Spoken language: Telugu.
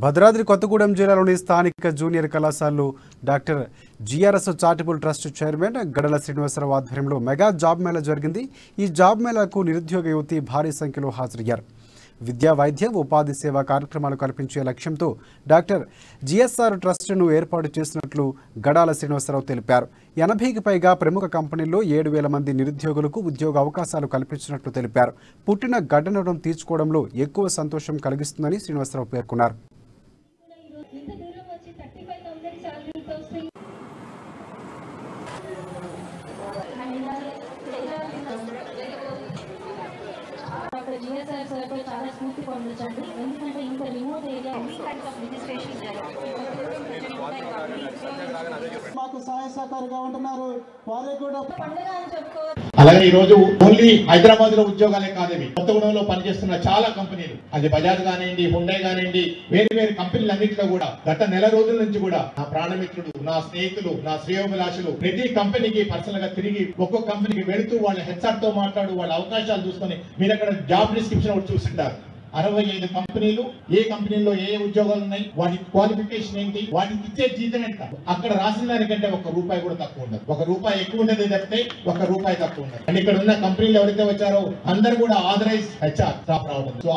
భద్రాద్రి కొత్తగూడెం జిల్లాలోని స్థానిక జూనియర్ కళాశాలలో doctor GRS charitable trust chairman గడల శ్రీనివాసరావు ఆధ్వర్యంలో మెగా జాబ్ మేళా జరిగింది। ఈ జాబ్ మేళాకు నిరుద్యోగ యువతి భారీ సంఖ్యలో హాజరయ్యారు। విద్యా వైద్య ఉపాధి సేవా కార్యక్రమాలు కల్పించే లక్ష్యంతో డాక్టర్ జిఎస్ఆర్ ట్రస్ట్ను ఏర్పాటు చేసినట్లు గడాల శ్రీనివాసరావు తెలిపారు। 80కి పైగా ప్రముఖ కంపెనీల్లో 7,000 మంది నిరుద్యోగులకు ఉద్యోగ అవకాశాలు కల్పించినట్లు తెలిపారు। పుట్టిన గడ్డనడం తీర్చుకోవడంలో ఎక్కువ సంతోషం కలిగిస్తుందని శ్రీనివాసరావు పేర్కొన్నారు। జిఎస్ఆర్ సార్తో చాలా స్ఫూర్తి పొందొచ్చండి। ఎందుకంటే ఇంత రిమోట్ ఏరియా మాకు సహాయ సహకారంగా ఉంటున్నారు, వారికి కూడా పండుగ అని చెప్పుకోవచ్చు। అలాగే ఈ రోజు ఓన్లీ హైదరాబాద్ లో ఉద్యోగాలే కాదేవి, కొత్తగూడెంలో పనిచేస్తున్న చాలా కంపెనీలు, అది బజాజ్ కానివ్వండి, హుండై కానివ్వండి, వేరు వేరు కంపెనీలు అన్నింటిలో కూడా గత నెల రోజుల నుంచి కూడా నా ప్రాణమిత్రుడు, నా స్నేహితులు, నా శ్రేయోభిలాషులు ప్రతి కంపెనీకి పర్సనల్ గా తిరిగి ఒక్కొక్క కంపెనీకి వెళుతూ వాళ్ళ హెచ్ఆర్ తో మాట్లాడు, వాళ్ళ అవకాశాలు చూసుకొని మీరు అక్కడ జాబ్ డిస్క్రిప్షన్ ఒకటి చూస్తుంటారు। 65 కంపెనీలు, ఏ కంపెనీలో ఏ ఉద్యోగాలు ఉన్నాయి, వాటి క్వాలిఫికేషన్ ఏంటి, వాటికి ఇచ్చే జీతం ఎంత, అక్కడ రాసిన దానికంటే ₹1 కూడా తక్కువ ఉండదు। ₹1 ఎక్కువ ఉండేది తప్పితే ₹1 తక్కువ ఉండదు। అండ్ ఇక్కడ ఉన్న కంపెనీలు ఎవరైతే వచ్చారో అందరూ కూడా ఆథరైజ్ హెచ్ఆర్ స్టాఫ్ రావడం। సో